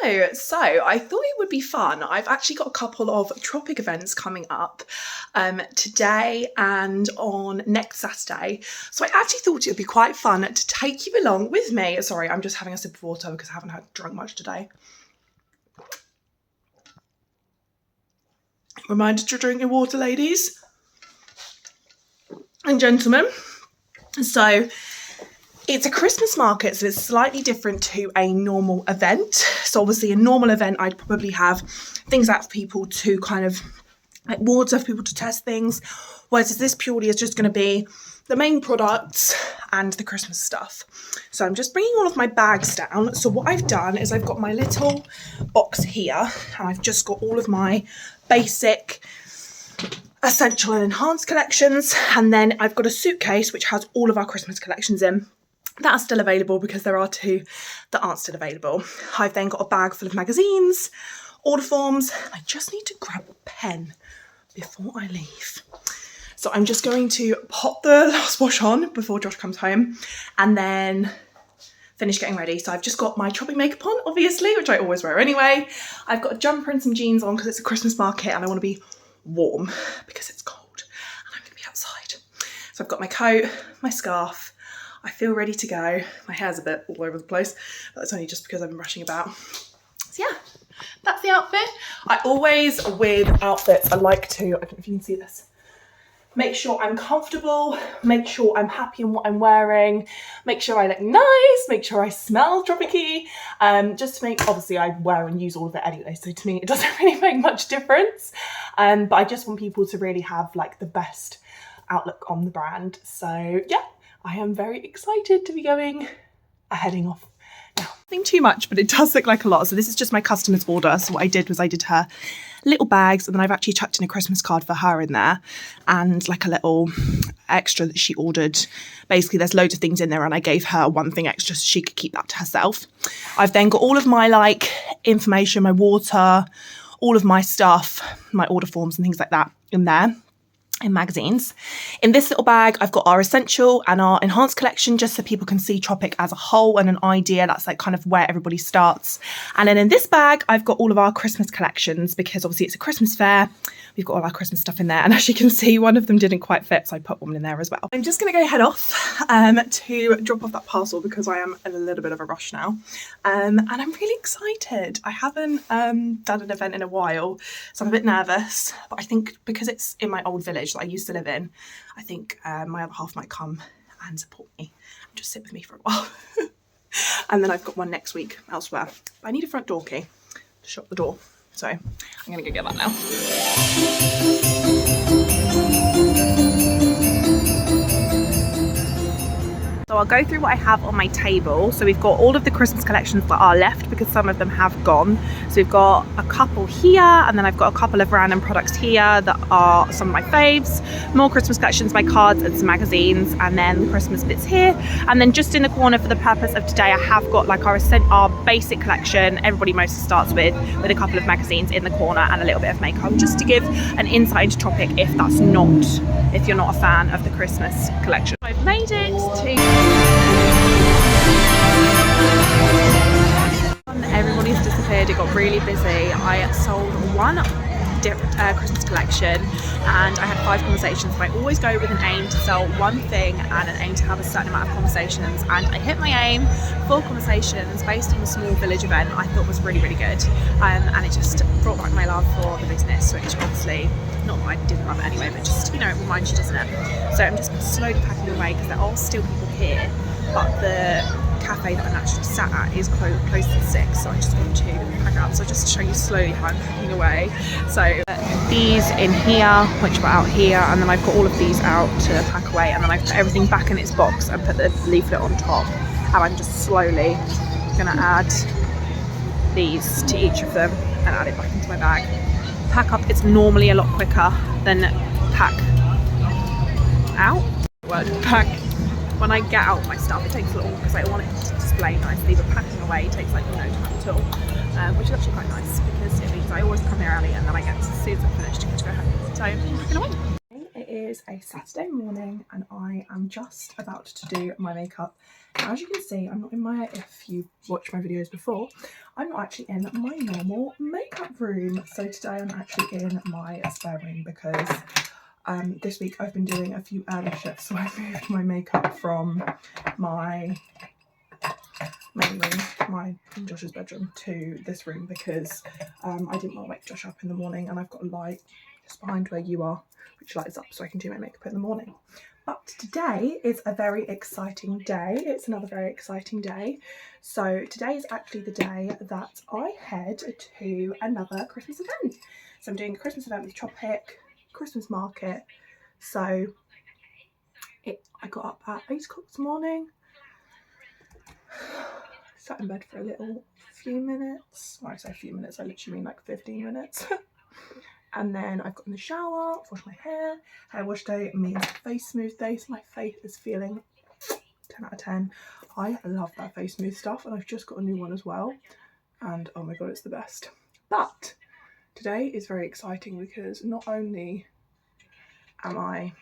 Hello, so I thought it would be fun. I've actually got a couple of Tropic events coming up today and on next Saturday. So I actually thought it would be quite fun to take you along with me. Sorry, I'm just having a sip of water because I haven't drunk much today. Reminded to drink your water, ladies and gentlemen. So it's a Christmas market, so it's slightly different to a normal event. So obviously a normal event, I'd probably have things out for people to kind of, like water for people to test things. Whereas this purely is just going to be the main products and the Christmas stuff. So I'm just bringing all of my bags down. So what I've done is I've got my little box here and I've just got all of my basic, essential and enhanced collections. And then I've got a suitcase which has all of our Christmas collections in. That are still available because there are two that aren't still available. I've then got a bag full of magazines, order forms. I just need to grab a pen before I leave. So I'm just going to pop the last wash on before Josh comes home and then finish getting ready. So I've just got my Tropic makeup on, obviously, which I always wear anyway. I've got a jumper and some jeans on because it's a Christmas market and I want to be warm because it's cold and I'm going to be outside. So I've got my coat, my scarf. I feel ready to go. My hair's a bit all over the place, but that's only just because I've been rushing about. So yeah, that's the outfit. I always, with outfits, I like to, I don't know if you can see this, make sure I'm comfortable, make sure I'm happy in what I'm wearing, make sure I look nice, make sure I smell tropic-y, just to make, obviously I wear and use all of it anyway, so to me it doesn't really make much difference, but I just want people to really have like the best outlook on the brand. So yeah. I am very excited to be heading off now. Nothing too much, but it does look like a lot. So this is just my customer's order. So what I did was I did her little bags and then I've actually chucked in a Christmas card for her in there and like a little extra that she ordered. Basically, there's loads of things in there and I gave her one thing extra so she could keep that to herself. I've then got all of my like information, my water, all of my stuff, my order forms and things like that in there. In magazines. In this little bag, I've got our essential and our enhanced collection just so people can see Tropic as a whole and an idea. That's like kind of where everybody starts. And then in this bag, I've got all of our Christmas collections because obviously it's a Christmas fair. We've got all our Christmas stuff in there. And as you can see, one of them didn't quite fit, so I put one in there as well. I'm just going to go head off to drop off that parcel because I am in a little bit of a rush now. And I'm really excited. I haven't done an event in a while, so I'm a bit nervous. But I think because it's in my old village that I used to live in, I think my other half might come and support me and just sit with me for a while. And then I've got one next week elsewhere. But I need a front door key to shut the door. So I'm going to go get that now. So I'll go through what I have on my table. So we've got all of the Christmas collections that are left because some of them have gone. So we've got a couple here and then I've got a couple of random products here that are some of my faves. More Christmas collections, my cards and some magazines, and then the Christmas bits here. And then just in the corner for the purpose of today, I have got like our basic collection, everybody mostly starts with a couple of magazines in the corner and a little bit of makeup, just to give an insight into Tropic if you're not a fan of the Christmas collection. I've made it to... Everybody's disappeared, it got really busy. I sold one Christmas collection and I had 5 conversations. So I always go with an aim to sell one thing and an aim to have a certain amount of conversations, and I hit my aim. 4 conversations based on a small village event I thought was really, really good, and it just brought back my love for the business, which obviously, not that I didn't love it anyway, but just, you know, it reminds you, doesn't it? So I'm just slowly packing away because there are still people here, but the cafe that I'm actually sat at is close to 6, so I just want to pack up. So just to show you slowly how I'm packing away. So these in here, which are out here, and then I've got all of these out to pack away, and then I've put everything back in its box and put the leaflet on top, and I'm just slowly gonna add these to each of them and add it back into my bag. Pack up is normally a lot quicker than pack out. Pack. When I get out my stuff, it takes a little because I want it to display nicely, but packing away takes like no time at all, which is actually quite nice because it means I always come here early and then I get, as soon as I'm finished, to go home. So I'm packing away. It is a Saturday morning and I am just about to do my makeup. Now, as you can see, I'm not in my, if you watched my videos before, I'm not actually in my normal makeup room. So today I'm actually in my spare room because this week I've been doing a few early shifts, so I moved my makeup from my main room, from Josh's bedroom, to this room because I didn't want to wake Josh up in the morning, and I've got a light just behind where you are which lights up so I can do my makeup in the morning. But today is a very exciting day. It's another very exciting day. So today is actually the day that I head to another Christmas event. So I'm doing a Christmas event with Tropic, Christmas market. So I got up at 8 o'clock this morning. Sat in bed for a few minutes. When I say a few minutes, I literally mean like 15 minutes. And then I've got in the shower, washed my hair. Hair wash day means face smooth day, so my face is feeling 10 out of 10. I love that face smooth stuff, and I've just got a new one as well. And oh my god, it's the best. But today is very exciting because not only am I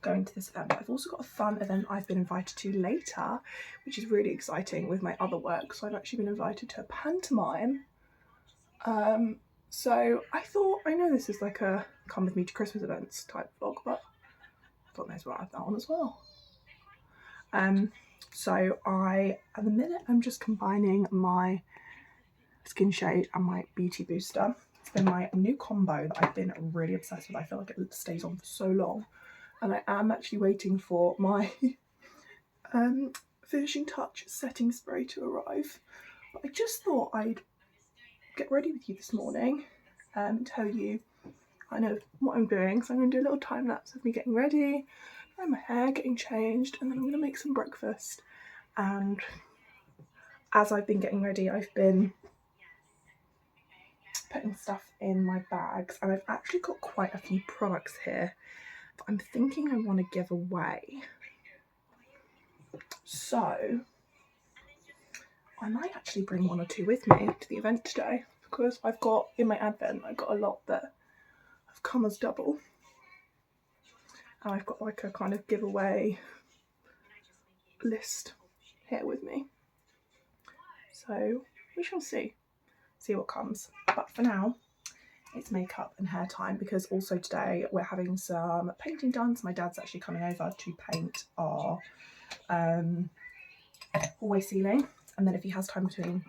going to this event, but I've also got a fun event I've been invited to later, which is really exciting with my other work. So I've actually been invited to a pantomime. So I thought, I know this is like a come with me to Christmas events type vlog, but I thought may as well add that on as well. So at the minute, I'm just combining my skin shade and my beauty booster. It's been my new combo that I've been really obsessed with. I feel like it stays on for so long. And I am actually waiting for my finishing touch setting spray to arrive. But I just thought I'd get ready with you this morning and tell you kind of what I'm doing. So I'm going to do a little time lapse of me getting ready, drying my hair, getting changed, and then I'm going to make some breakfast. And as I've been getting ready, I've been putting stuff in my bags, and I've actually got quite a few products here that I'm thinking I want to give away. So I might actually bring one or two with me to the event today, because I've got, in my advent, I've got a lot that have come as double. And I've got like a kind of giveaway list here with me. So we shall see what comes. But for now, it's makeup and hair time, because also today we're having some painting done. So my dad's actually coming over to paint our hallway ceiling. And then if he has time between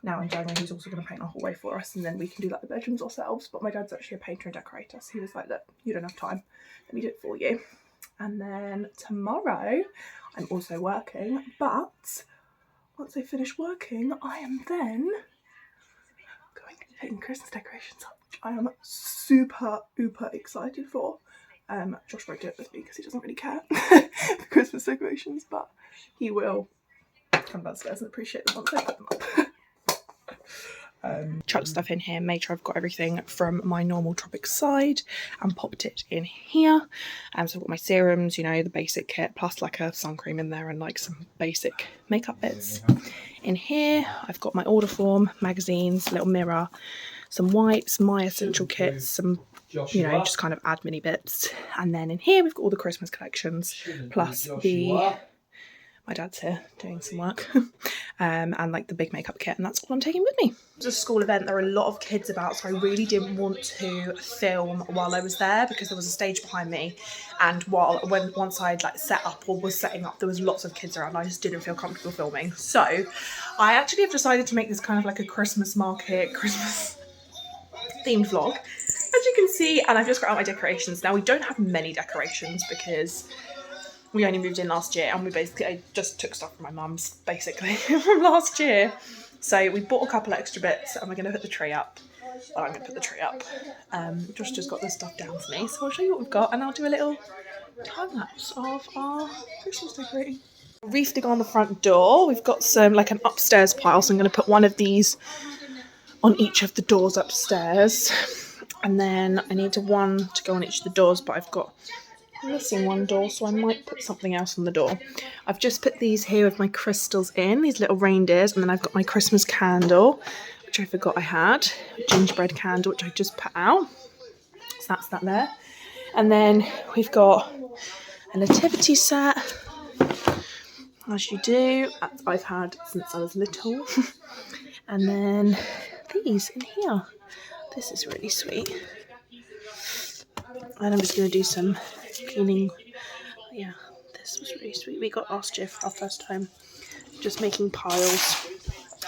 now and January, he's also going to paint our hallway for us, and then we can do like the bedrooms ourselves. But my dad's actually a painter and decorator, so he was like, look, you don't have time, let me do it for you. And then tomorrow I'm also working, but once I finish working, I am then going to be putting Christmas decorations up, which I am super excited for. Josh won't do it with me because he doesn't really care for Christmas decorations, but he will come downstairs and appreciate them once I put them up. Chucked stuff in here, made sure I've got everything from my normal Tropic side and popped it in here. So I've got my serums, you know, the basic kit, plus like a sun cream in there and like some basic makeup bits. In here, I've got my order form, magazines, little mirror, some wipes, my essential kits, some, you know, just kind of admin-y bits. And then in here, we've got all the Christmas collections, plus my dad's here doing some work, and like the big makeup kit, and that's all I'm taking with me. It's a school event, there are a lot of kids about, so I really didn't want to film while I was there because there was a stage behind me, and once I'd like set up or was setting up, there was lots of kids around. I just didn't feel comfortable filming. So I actually have decided to make this kind of like a Christmas market, Christmas themed vlog, as you can see, and I've just got out my decorations. Now we don't have many decorations because we only moved in last year, and I just took stuff from my mum's, basically, from last year. So we bought a couple extra bits, and we're going to put the tree up. Well, I'm going to put the tree up. Josh just got this stuff down for me, so I'll show you what we've got, and I'll do a little time-lapse of our Christmas decorating. Reefing on the front door, we've got some, like an upstairs pile, so I'm going to put one of these on each of the doors upstairs. And then I need one to go on each of the doors, but I've got missing one door, so I might put something else on the door. I've just put these here with my crystals in, these little reindeers, and then I've got my Christmas candle, which I forgot I had, gingerbread candle, which I just put out. So that's that there. And then we've got a nativity set, as you do, that I've had since I was little. And then these in here. This is really sweet. And I'm just going to do some cleaning. Yeah, this was really sweet. We got last year for our first time, just making piles.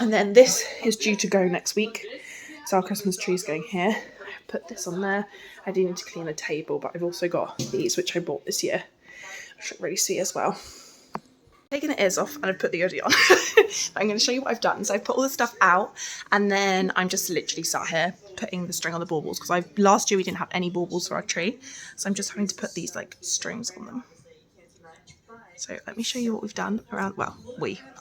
And then this is due to go next week. So our Christmas tree's going here. I put this on there. I do need to clean the table, but I've also got these, which I bought this year, which look really sweet as well. Taking the ears off and I've put the hoodie on. I'm going to show you what I've done. So I've put all the stuff out and then I'm just literally sat here putting the string on the baubles because last year we didn't have any baubles for our tree. So I'm just having to put these like strings on them. So let me show you what we've done around, well,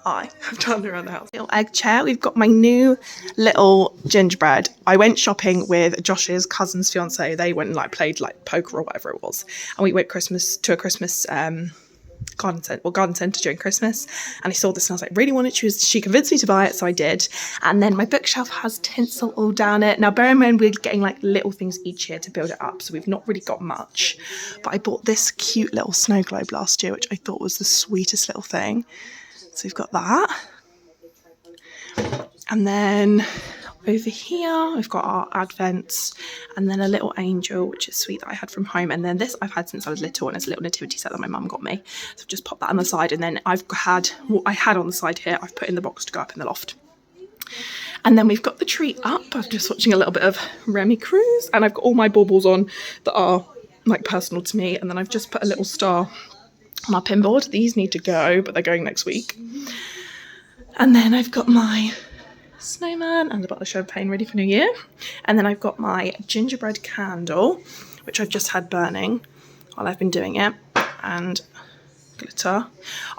I have done around the house. Little egg chair. We've got my new little gingerbread. I went shopping with Josh's cousin's fiance. They went and like played like poker or whatever it was. And we went to a Christmas garden centre during Christmas, and I saw this and I was like, really wanted to. She convinced me to buy it, so I did. And then my bookshelf has tinsel all down it. Now bear in mind we're getting like little things each year to build it up, so we've not really got much, but I bought this cute little snow globe last year, which I thought was the sweetest little thing. So we've got that, and then over here we've got our advents, and then a little angel, which is sweet, that I had from home. And then this I've had since I was little, and it's a little nativity set that my mum got me. So I've just popped that on the side, and then I've had what I had on the side here, I've put in the box to go up in the loft. And then we've got the tree up. I'm just watching a little bit of Remy Cruise, and I've got all my baubles on that are like personal to me. And then I've just put a little star on our pin board. These need to go, but they're going next week. And then I've got my snowman and a bottle of champagne ready for New Year. And then I've got my gingerbread candle, which I've just had burning while I've been doing it, and glitter.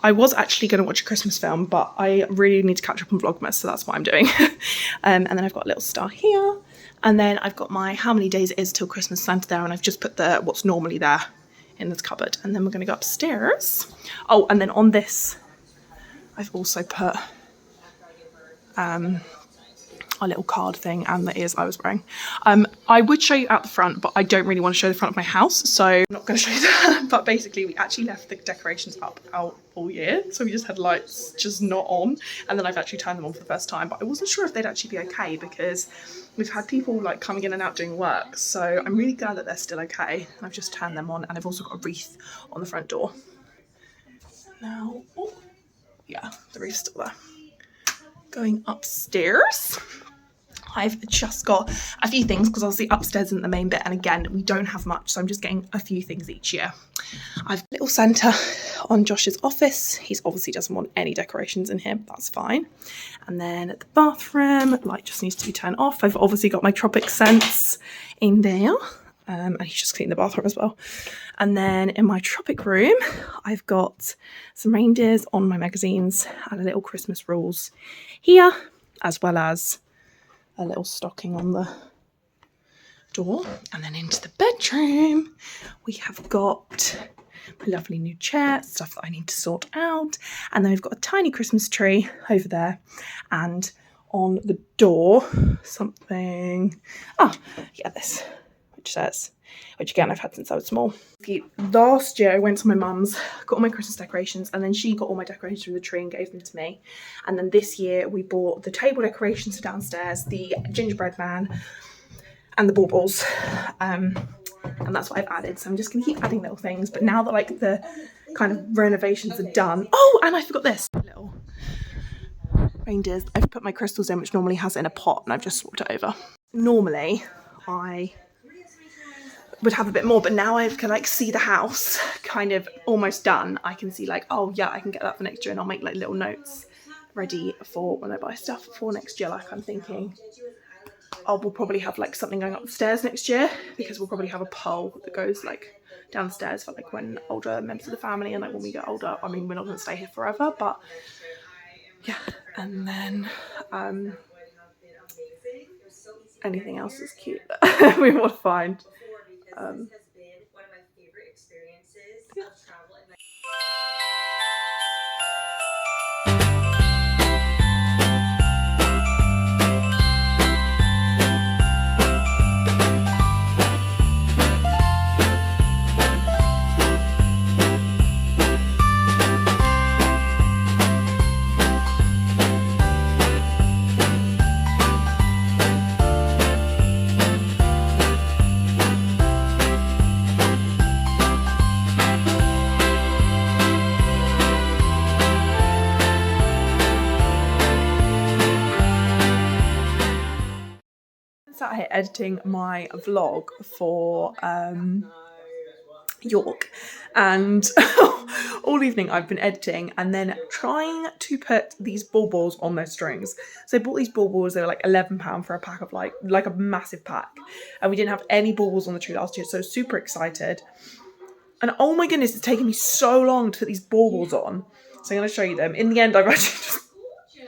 I was actually going to watch a Christmas film, but I really need to catch up on Vlogmas, so that's what I'm doing. And then I've got a little star here, and then I've got my how many days it is till Christmas Santa there, and I've just put the what's normally there in this cupboard. And then we're going to go upstairs. Oh, and then on this I've also put a little card thing and the ears I was wearing. I would show you out the front, but I don't really want to show the front of my house, so I'm not going to show you that. But basically we actually left the decorations out all year, so we just had lights just not on, and then I've actually turned them on for the first time, but I wasn't sure if they'd actually be okay because we've had people like coming in and out doing work, so I'm really glad that they're still okay. And I've just turned them on, and I've also got a wreath on the front door. Now, oh, yeah, the wreath's still there. Going upstairs, I've just got a few things because obviously upstairs isn't the main bit, and again we don't have much, so I'm just getting a few things each year. I've got little Santa on Josh's office. He's obviously doesn't want any decorations in here, that's fine. And then at the bathroom, light just needs to be turned off. I've obviously got my Tropic scents in there, and he's just cleaned the bathroom as well. And then in my Tropic room, I've got some reindeers on my magazines and a little Christmas rules here, as well as a little stocking on the door. And then into the bedroom, we have got my lovely new chair, stuff that I need to sort out. And then we've got a tiny Christmas tree over there. And on the door, something, this, which says, which again I've had since I was small. Last year I went to my mum's, got all my Christmas decorations, and then she got all my decorations from the tree and gave them to me. And then this year we bought the table decorations for downstairs, the gingerbread man, and the baubles. And that's what I've added. So I'm just gonna keep adding little things. But now that like the kind of renovations are done, oh, and I forgot this little reindeers. I've put my crystals in, which normally has it in a pot, and I've just swapped it over. Normally I would have a bit more, but now I can like see the house kind of almost done. I can see like, oh yeah, I can get that for next year, and I'll make like little notes ready for when I buy stuff for next year. Like I'm thinking, oh, we'll probably have like something going up the stairs next year, because we'll probably have a pole that goes like downstairs for like when older members of the family, and like when we get older. I mean, we're not going to stay here forever, but yeah. And then anything else is cute that we will find. Has been one of my favorite experiences of travel in my sat here editing my vlog for York, and all evening I've been editing and then trying to put these baubles on their strings. So I bought these baubles, they were like £11 for a pack of like a massive pack, and we didn't have any baubles on the tree last year, so super excited. And oh my goodness, it's taken me so long to put these baubles on. So I'm going to show you them. In the end, I've actually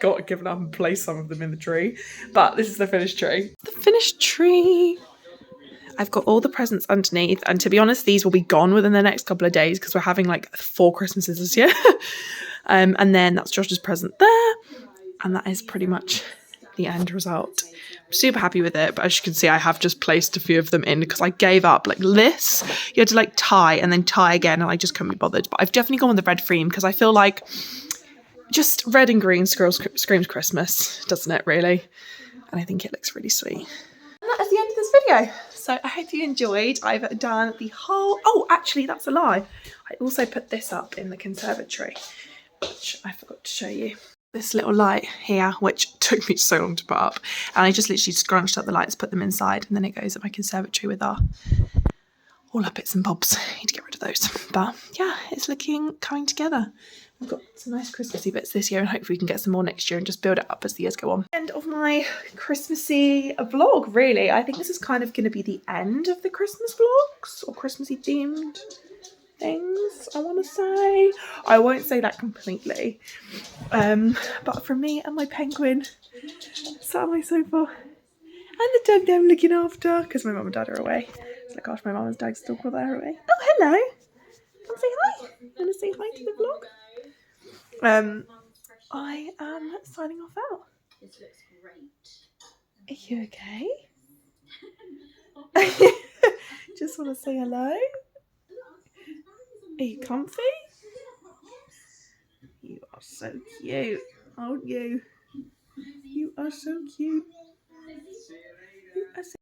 just given up and placed some of them in the tree, but this is the finished tree. The finished tree. I've got all the presents underneath, and to be honest, these will be gone within the next couple of days because we're having like 4 Christmases this year. And then that's Josh's present there, and that is pretty much the end result. I'm super happy with it, but as you can see, I have just placed a few of them in because I gave up. Like this, you had to like tie and then tie again, and I just couldn't be bothered. But I've definitely gone with the red theme because I feel like just red and green screams Christmas, doesn't it, really? And I think it looks really sweet. And that is the end of this video. So I hope you enjoyed. I've done the whole... Oh, actually, that's a lie. I also put this up in the conservatory, which I forgot to show you. This little light here, which took me so long to put up. And I just literally scrunched up the lights, put them inside, and then it goes at my conservatory with all our bits and bobs. I need to get rid of those. But yeah, it's coming together. I've got some nice Christmassy bits this year, and hopefully we can get some more next year and just build it up as the years go on. End of my Christmassy vlog, really. I think this is kind of going to be the end of the Christmas vlogs, or Christmassy themed things, I want to say. I won't say that completely. But from me and my penguin sat on my sofa, and the dog I'm looking after, because my mum and dad are away. So gosh, my mum and dad still got there away. Oh, hello. Come say hi. Want to say hi to the vlog? I am signing off out. This looks great. Are you okay? Just want to say hello. Are you comfy? You are so cute, aren't you? You are so cute. You are so